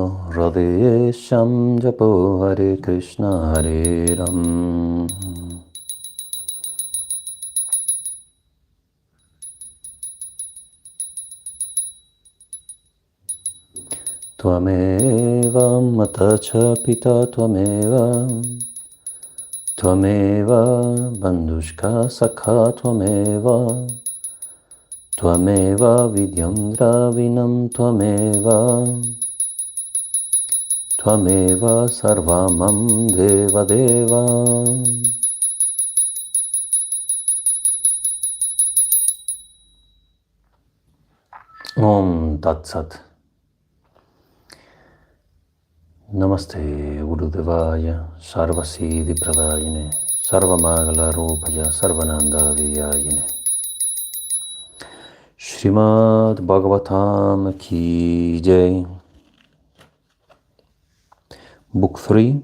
Radheshyam Japo Hare Krishna Hare Ram. Tvameva Mata Cha Pita Tvameva Tvameva Bandhushka Sakha Tvameva Tvameva Vidyam Dravinam Tvameva Tvameva Sarvamam Deva Deva. Om Tat Sat. Namaste Gurudevaya Sarvasiddhi Pradayine Sarvamagala Rupaya Sarvananda Vijayine. SRIMAD BHAGAVATAM Ki Jai. Book 3,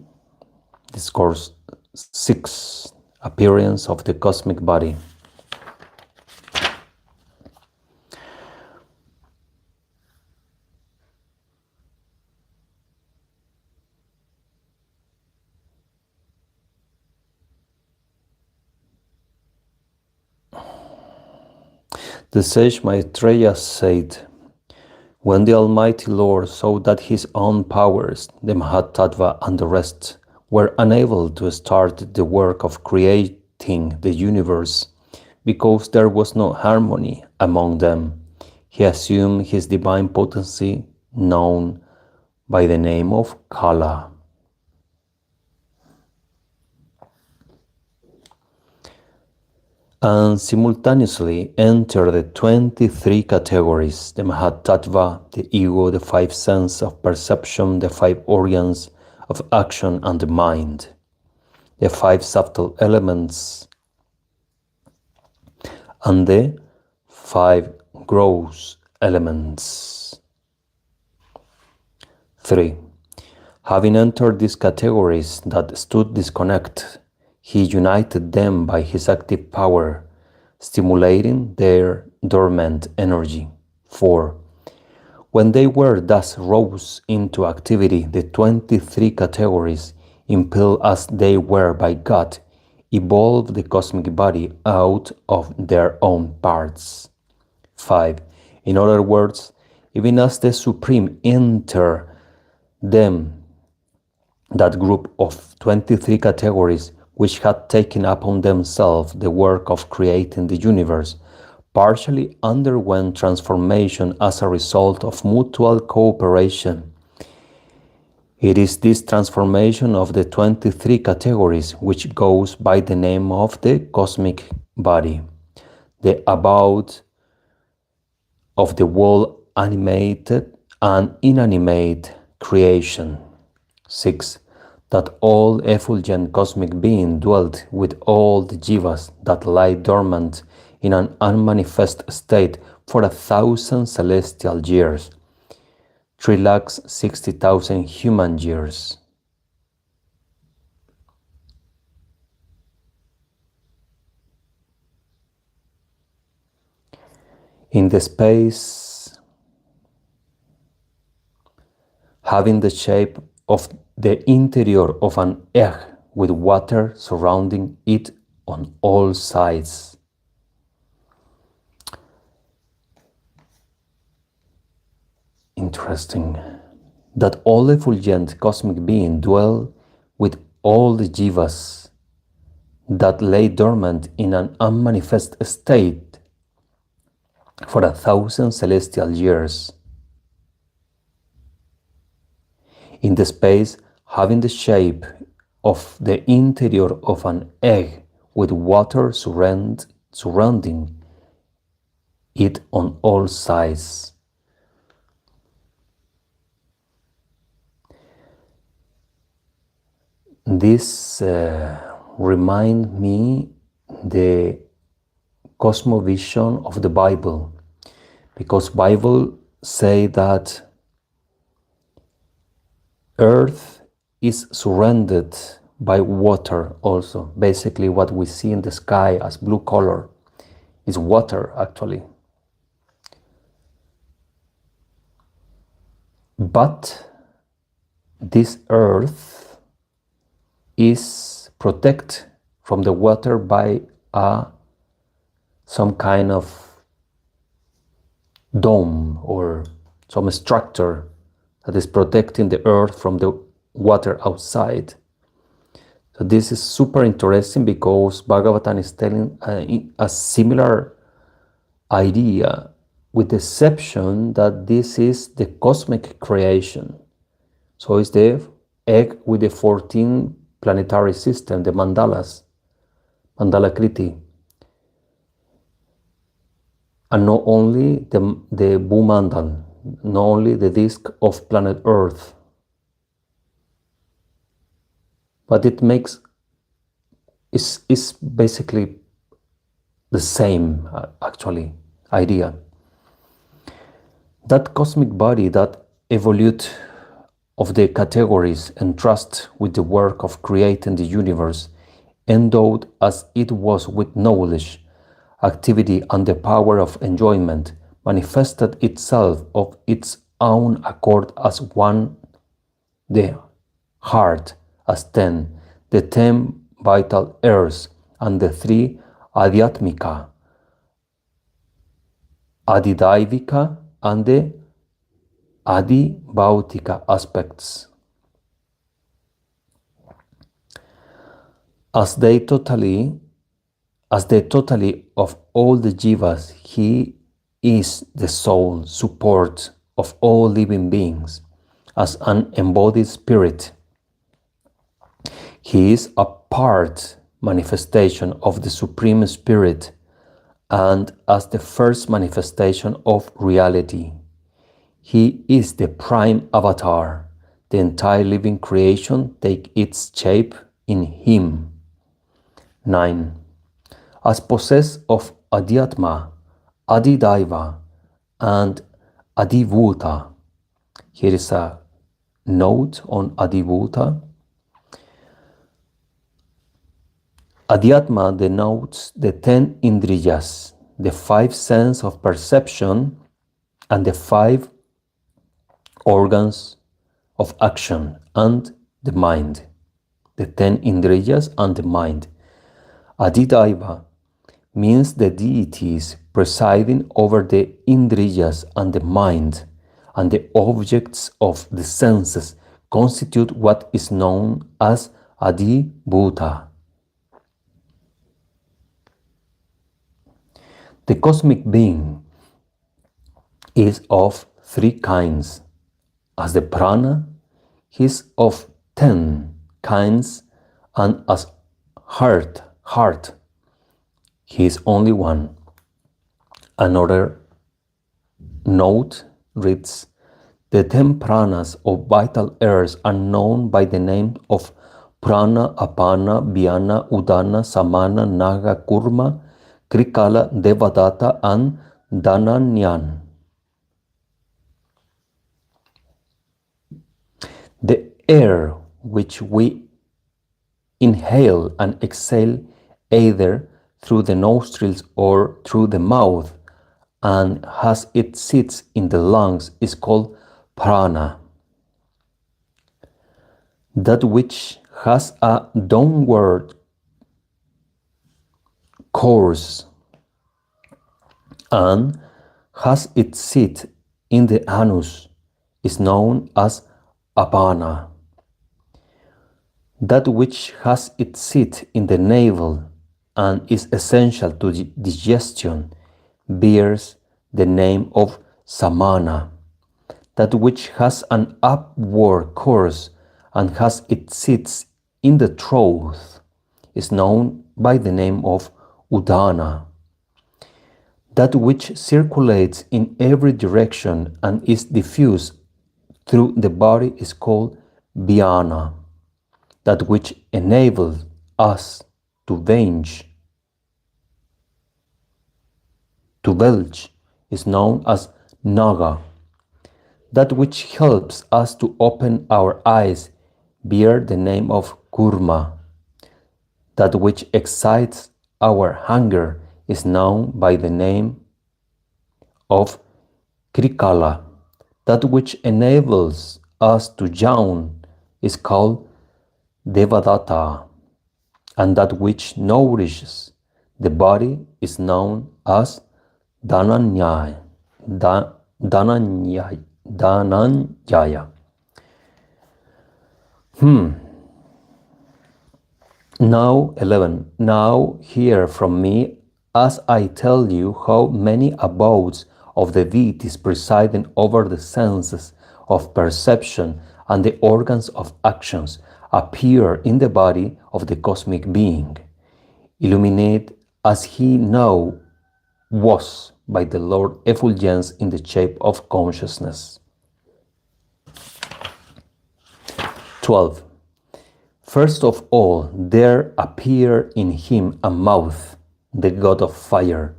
Discourse 6, Appearance of the Cosmic Body. The sage Maitreya said, when the Almighty Lord saw that his own powers, the Mahatattva and the rest, were unable to start the work of creating the universe because there was no harmony among them, he assumed his divine potency known by the name of Kala. And simultaneously enter the 23 categories, the Mahatattva, the ego, the 5 senses of perception, the 5 organs of action and the mind, the 5 subtle elements, and the 5 gross elements. 3. Having entered these categories that stood disconnected, he united them by his active power, stimulating their dormant energy. 4. When they were thus rose into activity, the 23 categories, impelled as they were by God, evolved the cosmic body out of their own parts. 5. In other words, even as the Supreme entered them, that group of 23 categories which had taken upon themselves the work of creating the universe, partially underwent transformation as a result of mutual cooperation. It is this transformation of the 23 categories which goes by the name of the cosmic body, the abode of the whole animated and inanimate creation. 6. That all effulgent cosmic being dwelt with all the jivas that lie dormant in an unmanifest state for 1,000 celestial years, 360,000 human years. In the space having the shape of the interior of an egg with water surrounding it on all sides. Interesting. That all effulgent cosmic beings dwell with all the jivas that lay dormant in an unmanifest state for 1,000 celestial years. In the space having the shape of the interior of an egg with water surrounding it on all sides. This reminds me the cosmovision of the Bible, because Bible say that Earth is surrounded by water also. Basically what we see in the sky as blue color is water actually. But this earth is protected from the water by some kind of dome or some structure that is protecting the earth from the water outside. So this is super interesting because Bhagavatam is telling a similar idea, with the exception that this is the cosmic creation. So it's the egg with the 14 planetary system, the mandalas, mandala kriti. And not only the Bhumandal, not only the disk of planet Earth, but it makes, is basically the same, actually, idea. That cosmic body, that evolute of the categories entrusted with the work of creating the universe, endowed as it was with knowledge, activity, and the power of enjoyment, manifested itself of its own accord as one, the heart as 10, the 10 vital airs, and the 3 adhyatmika, adidaivika, and the adibhautika aspects. As the totally of all the jivas, he is the sole support of all living beings. As an embodied spirit, he is a part manifestation of the Supreme Spirit, and as the first manifestation of reality. He is the prime avatar. The entire living creation takes its shape in him. 9. As possessed of Adhyatma, Adidaiva, and Adibhuta. Here is a note on Adibhuta. Adhyatma denotes the 10 indriyas, the 5 senses of perception, and the 5 organs of action, and the mind. The 10 indriyas and the mind. Adidaiva means the deities presiding over the indriyas and the mind, and the objects of the senses constitute what is known as Adibhuta. The cosmic being is of 3 kinds. As the prana, he is of 10 kinds, and as heart, he is only one. Another note reads, the 10 pranas of vital airs are known by the name of prana, apana, vyana, udana, samana, naga, kurma, krikala, devadatta, and dhananyan. The air which we inhale and exhale either through the nostrils or through the mouth and has its seats in the lungs is called prana. That which has a downward course and has its seat in the anus is known as apana. That which has its seat in the navel and is essential to digestion bears the name of samana. That which has an upward course and has its seat in the throat is known by the name of udana. That which circulates in every direction and is diffused through the body is called vyana. That which enables us to belch is known as naga. That which helps us to open our eyes bear the name of kurma. That which excites our hunger is known by the name of krikala. That which enables us to yawn is called Devadatta, and that which nourishes the body is known as Dhananyaya. Dhananyaya. Now 11. Now hear from me as I tell you how many abodes of the deities presiding over the senses of perception and the organs of actions appear in the body of the cosmic being, illuminate as he now was by the Lord effulgence in the shape of consciousness. 12. First of all, there appeared in him a mouth, the god of fire,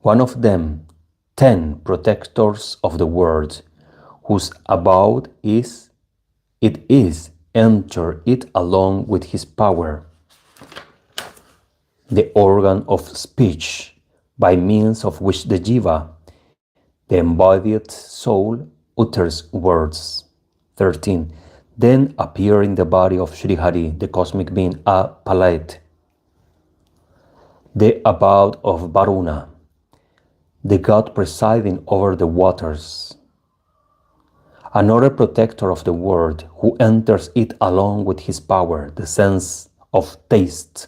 one of them, 10 protectors of the world, whose abode is, enter it along with his power, the organ of speech, by means of which the jiva, the embodied soul, utters words. 13. Then appear in the body of Sri Hari, the cosmic being, a palate, the abode of Varuna, the god presiding over the waters, another protector of the world, who enters it along with his power, the sense of taste,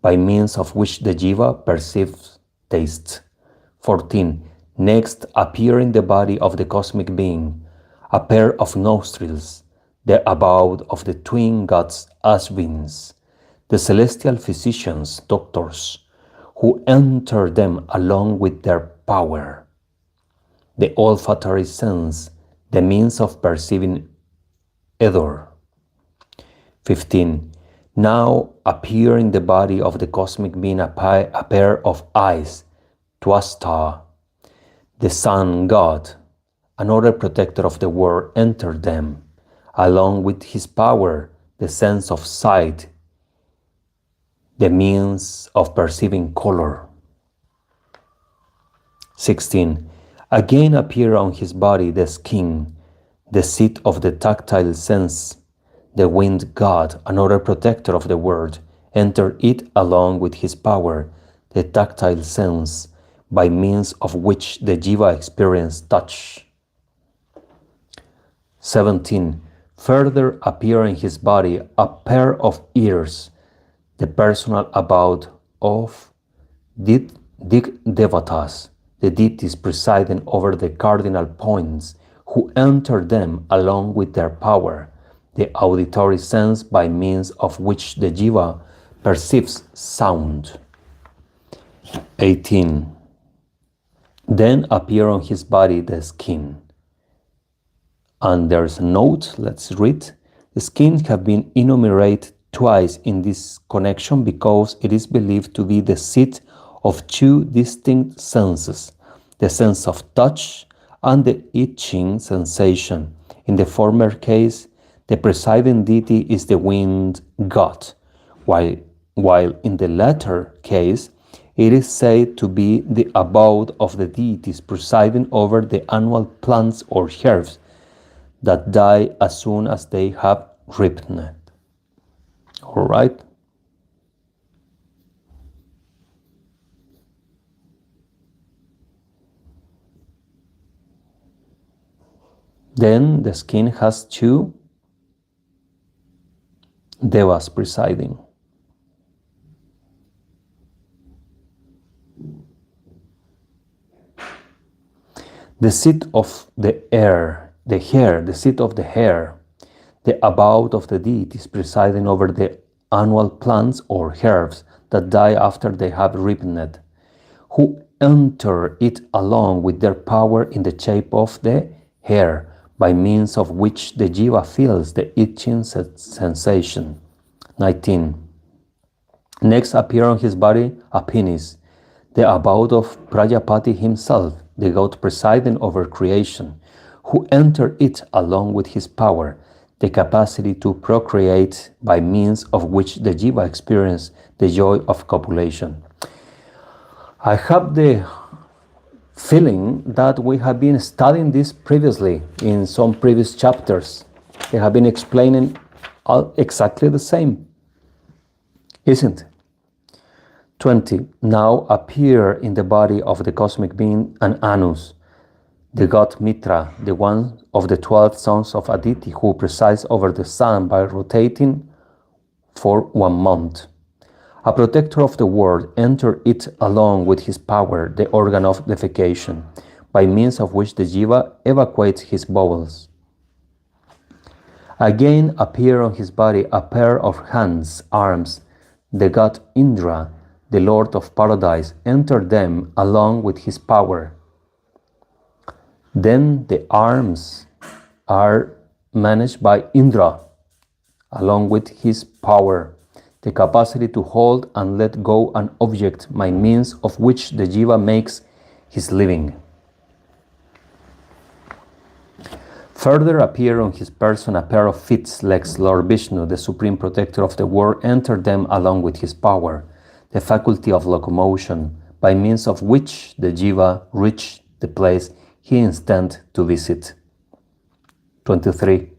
by means of which the jiva perceives taste. 14. Next appear in the body of the cosmic being a pair of nostrils, the abode of the twin gods Ashvins, the celestial physicians, doctors, who enter them along with their power, the olfactory sense, the means of perceiving odor. 15. Now appear in the body of the cosmic being a pair of eyes, Twasta, the sun god, another protector of the world, entered them, along with his power, the sense of sight, the means of perceiving color. 16. Again appear on his body the skin, the seat of the tactile sense, the wind god, another protector of the world, entered it along with his power, the tactile sense, by means of which the jiva experienced touch. 17. Further appear in his body a pair of ears, the personal abode of Devatas, the deities presiding over the cardinal points, who enter them along with their power, the auditory sense by means of which the jiva perceives sound. 18. Then appear on his body the skin. And there's a note, let's read. The skin have been enumerated twice in this connection because it is believed to be the seat of two distinct senses, the sense of touch and the itching sensation. In the former case, the presiding deity is the wind god, while in the latter case, it is said to be the abode of the deities presiding over the annual plants or herbs that die as soon as they have ripened. All right? Then the skin has two devas presiding. The seat of the hair, the seat of the hair, the abode of the deities presiding over the annual plants or herbs that die after they have ripened, who enter it along with their power in the shape of the hair, by means of which the jiva feels the itching sensation. 19. Next appear on his body a penis, the abode of Prajapati himself, the god presiding over creation, who entered it along with his power, the capacity to procreate, by means of which the jiva experienced the joy of copulation. I have the feeling that we have been studying this previously in some previous chapters. They have been explaining All exactly the same, isn't it? 20. Now appear in the body of the cosmic being an Anus, the god Mitra, the one of the 12 sons of Aditi who presides over the sun by rotating for 1 month. A protector of the world, enter it along with his power, the organ of defecation, by means of which the jiva evacuates his bowels. Again appear on his body a pair of hands, arms, the god Indra, the lord of paradise, enter them along with his power. Then the arms are managed by Indra, along with his power, the capacity to hold and let go an object by means of which the jiva makes his living. Further appear on his person a pair of feet, legs, Lord Vishnu, the supreme protector of the world, enter them along with his power, the faculty of locomotion, by means of which the jiva reached the place he intended to visit. 23.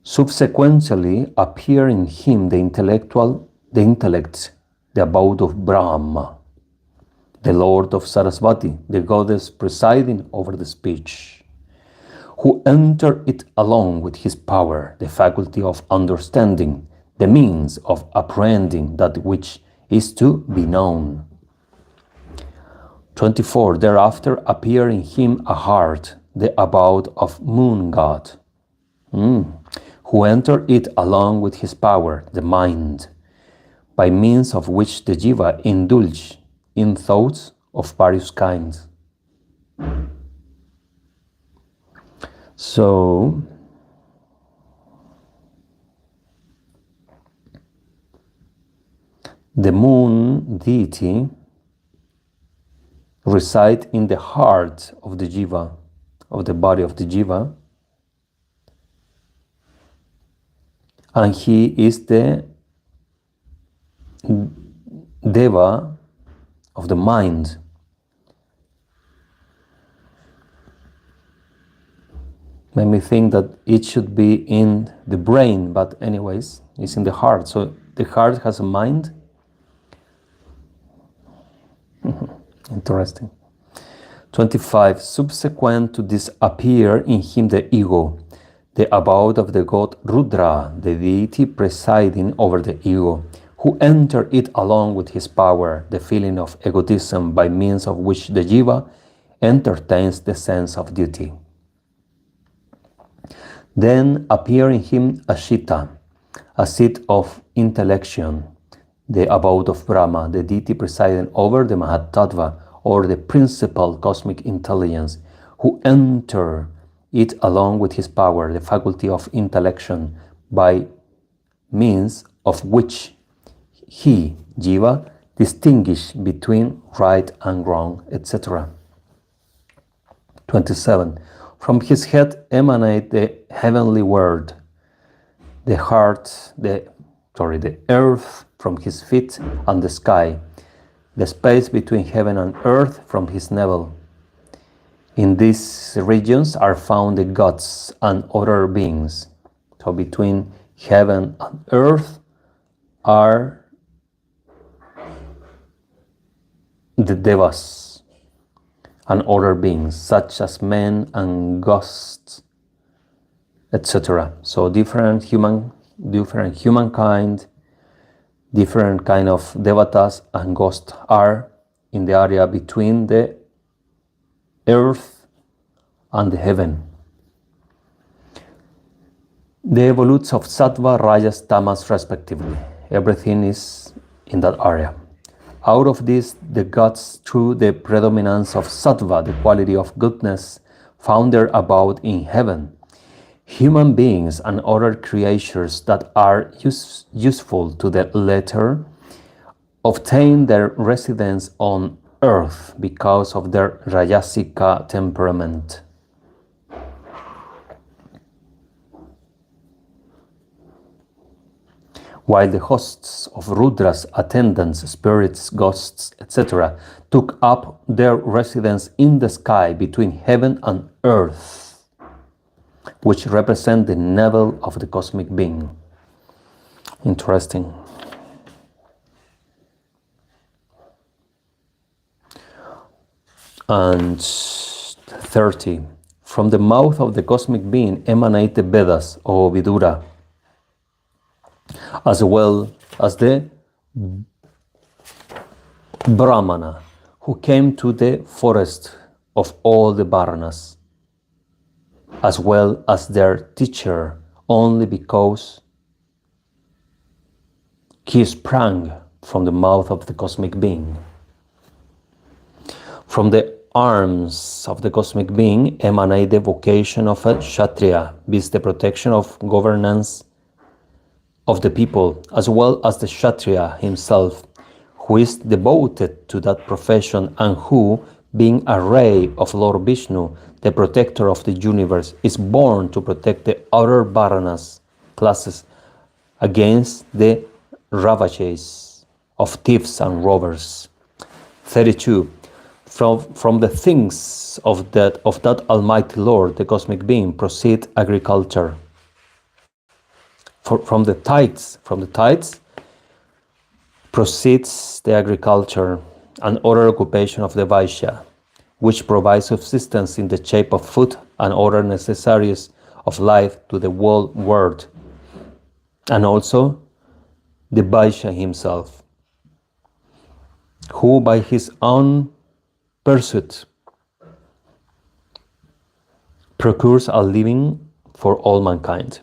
Subsequently appear in him the intellect, the abode of Brahma, the lord of Sarasvati, the goddess presiding over the speech, who enter it along with his power, the faculty of understanding, the means of apprehending that which is to be known. 24. Thereafter appear in him a heart, the abode of moon god, who enter it along with his power, the mind, by means of which the jiva indulge in thoughts of various kinds. So, the moon deity resides in the heart of the jiva, of the body of the jiva, and he is the deva of the mind. Made me think that it should be in the brain, but anyways, it's in the heart. So the heart has a mind. Interesting. 25. Subsequent to this appear in him the ego, the abode of the god Rudra, the deity presiding over the ego, who enter it along with his power, the feeling of egotism by means of which the jiva entertains the sense of duty. Then appear in him Ashita, a seat of intellection, the abode of Brahma, the deity presiding over the Mahatattva, or the principal cosmic intelligence, who enter it along with his power, the faculty of intellection, by means of which he, jiva, distinguish between right and wrong, etc. 27. From his head emanate the heavenly word, the heart, the earth from his feet, and the sky, the space between heaven and earth from his navel. In these regions are found the gods and other beings. So between heaven and earth are the devas and other beings, such as men and ghosts, etc. So different humankind, different kind of devatas and ghosts are in the area between the earth and the heaven. The evolutes of sattva, rajas, tamas respectively. Everything is in that area. Out of this, the gods, through the predominance of sattva, the quality of goodness, found their abode in heaven. Human beings and other creatures that are useful to the latter obtain their residence on earth because of their rajasika temperament. While the hosts of Rudra's attendants, spirits, ghosts, etc., took up their residence in the sky between heaven and earth. which represent the navel of the cosmic being. Interesting. And 30. From the mouth of the cosmic being emanate the Vedas, or Vidura, as well as the Brahmana, who came to the forest of all the Varanas, as well as their teacher, only because he sprang from the mouth of the cosmic being. From the arms of the cosmic being emanate the vocation of a Kshatriya, viz. The protection of governance of the people, as well as the Kshatriya himself, who is devoted to that profession and who, being a ray of Lord Vishnu, the protector of the universe, is born to protect the other Varanas classes against the ravages of thieves and robbers. 32. From the things of that Almighty Lord, the cosmic being, proceed agriculture. From the tithes proceeds the agriculture and other occupation of the Vaishya, which provides subsistence in the shape of food and other necessaries of life to the whole world, and also the Vaishya himself, who by his own pursuit procures a living for all mankind.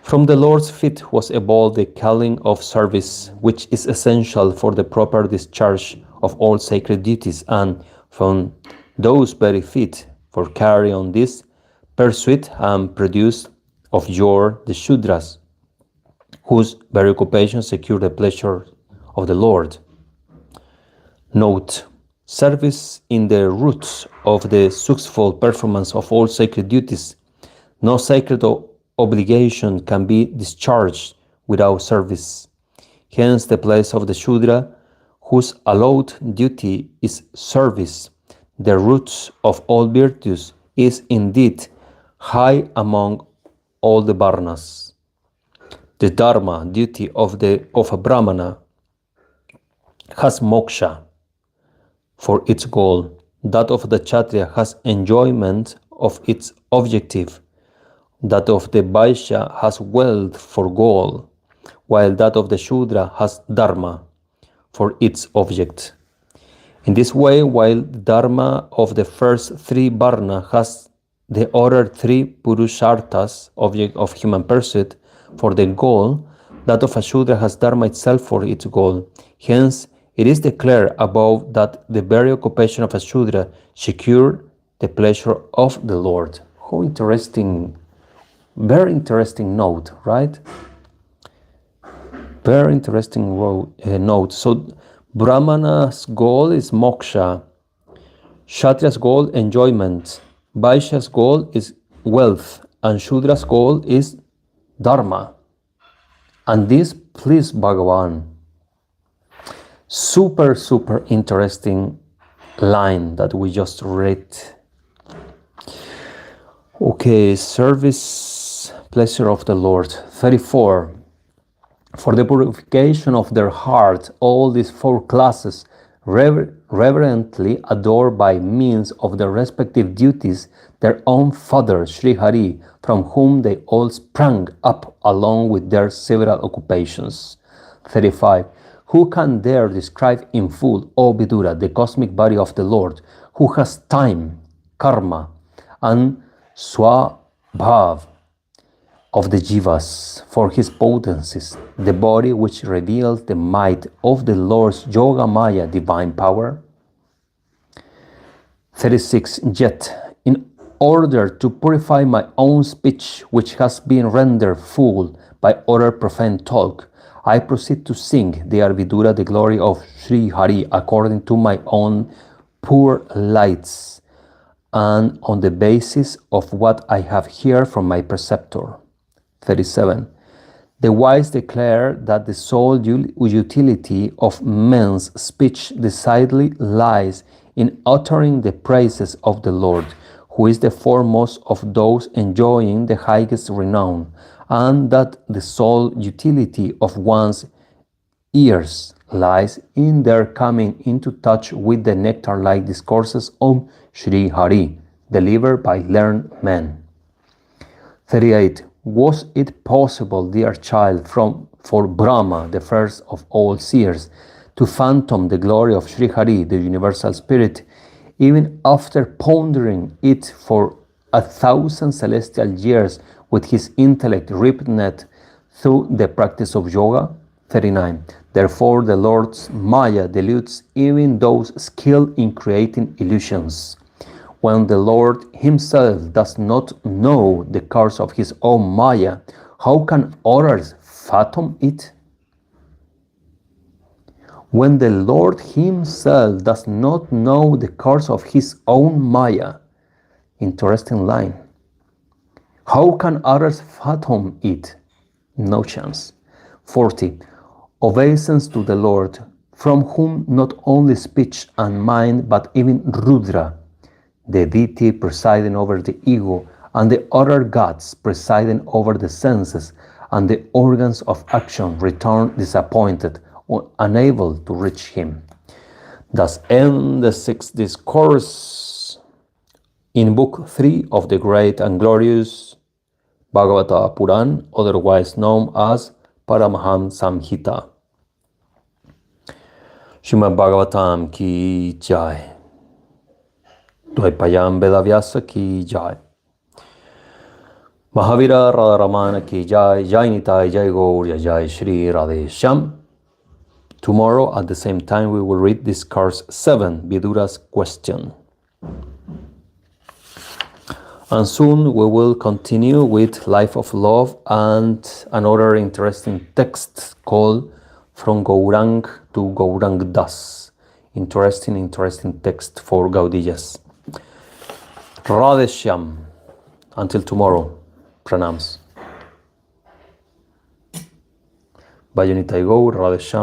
From the Lord's feet was evolved the calling of service, which is essential for the proper discharge of all sacred duties, and from those very feet for carry on this pursuit and produce of yore the Shudras, whose very occupation secure the pleasure of the Lord. Note: service in the roots of the successful performance of all sacred duties. No sacred obligation can be discharged without service. Hence the place of the Shudra, whose allowed duty is service, the roots of all virtues, is indeed high among all the Varnas. The Dharma duty of a Brahmana has moksha for its goal. That of the Kshatriya has enjoyment of its objective. That of the Vaishya has wealth for goal, while that of the Shudra has dharma for its object. In this way, while the dharma of the first three varna has the other three purusharthas, object of human pursuit, for the goal, that of a Shudra has dharma itself for its goal. Hence, it is declared above that the very occupation of a Shudra secure the pleasure of the Lord. How interesting, very interesting note, right? Very interesting note. So, Brahmana's goal is moksha, Kshatriya's goal, enjoyment, Vaishya's goal is wealth, and Shudra's goal is dharma. And this please Bhagavan. Super interesting line that we just read. Okay, service, pleasure of the Lord. 34. For the purification of their heart, all these four classes reverently adore by means of their respective duties their own father, Sri Hari, from whom they all sprang up along with their several occupations. 35. Who can dare describe in full, O Vidura, the cosmic body of the Lord, who has time, karma, and swabhav of the jivas for his potencies, the body which reveals the might of the Lord's Yoga Maya divine power? 36. Yet, in order to purify my own speech, which has been rendered full by other profane talk, I proceed to sing the Vidura, the glory of Sri Hari, according to my own poor lights, and on the basis of what I have heard from my preceptor. 37. The wise declare that the sole utility of men's speech decidedly lies in uttering the praises of the Lord, who is the foremost of those enjoying the highest renown, and that the sole utility of one's ears lies in their coming into touch with the nectar-like discourses of Sri Hari, delivered by learned men. 38. Was it possible, dear child, for Brahma, the first of all seers, to fathom the glory of Sri Hari, the universal spirit, even after pondering it for 1,000 celestial years with his intellect ripened through the practice of yoga? 39. Therefore, the Lord's Maya deludes even those skilled in creating illusions. When the Lord himself does not know the course of his own Maya, how can others fathom it? When the Lord himself does not know the course of his own Maya, interesting line, how can others fathom it? No chance. 40. Obeisance to the Lord, from whom not only speech and mind, but even Rudra, the deity presiding over the ego, and the other gods presiding over the senses and the organs of action, return disappointed or unable to reach him. Thus ends the sixth discourse in Book 3 of the Great and Glorious Bhagavata Puran, otherwise known as Paramaham Samhita. Srimad Bhagavatam ki jai. Dvaipayam Vedavyasa ki jai. Mahavira Radharamana ki jai. Jai Nitai Jai Gaur Jai Sri Radheshyam. Tomorrow at the same time we will read discourse 7, Vidura's question. And soon we will continue with Life of Love and another interesting text called From Gaurang to Gaurang Das. Interesting text for Gaudiyas. Radheshyam. Until tomorrow. Pranams. Bhajanitai Gaur, Radheshyam.